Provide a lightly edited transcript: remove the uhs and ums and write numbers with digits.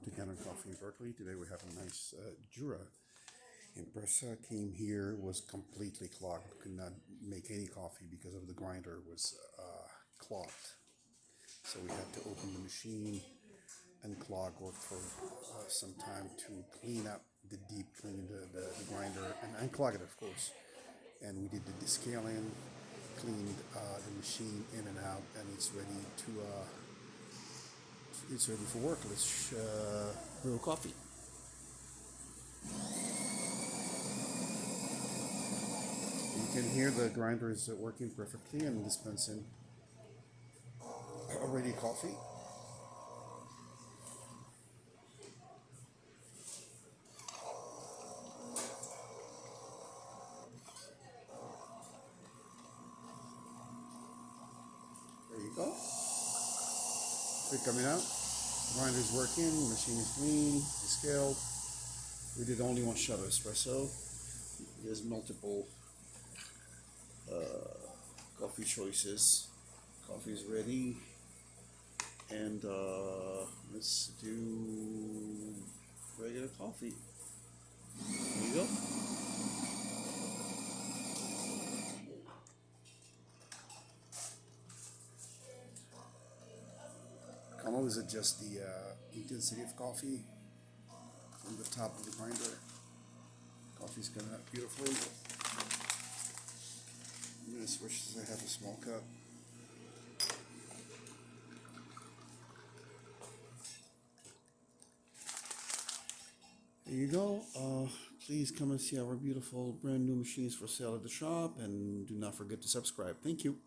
To Kanen Coffee in Berkeley. Today we have a nice Jura. Barista came here, was completely clogged. Could not make any coffee because of the grinder was clogged. So we had to open the machine and clog work for some time to clean up the deep clean the grinder and unclog it, of course. And we did the descaling, cleaned the machine in and out, and it's ready for work. Let's brew coffee. You can hear the grinder is working perfectly and dispensing already coffee. There you go. It's coming out. Grinder is working. Machine is clean. It's scaled. We did only one shot of espresso. There's multiple coffee choices. Coffee is ready, and let's do regular coffee. There you go. I can always adjust the intensity of coffee from the top of the grinder. Coffee's coming out beautifully. I'm going to switch since I have a small cup. There you go. Please come and see our beautiful brand new machines for sale at the shop, and do not forget to subscribe. Thank you.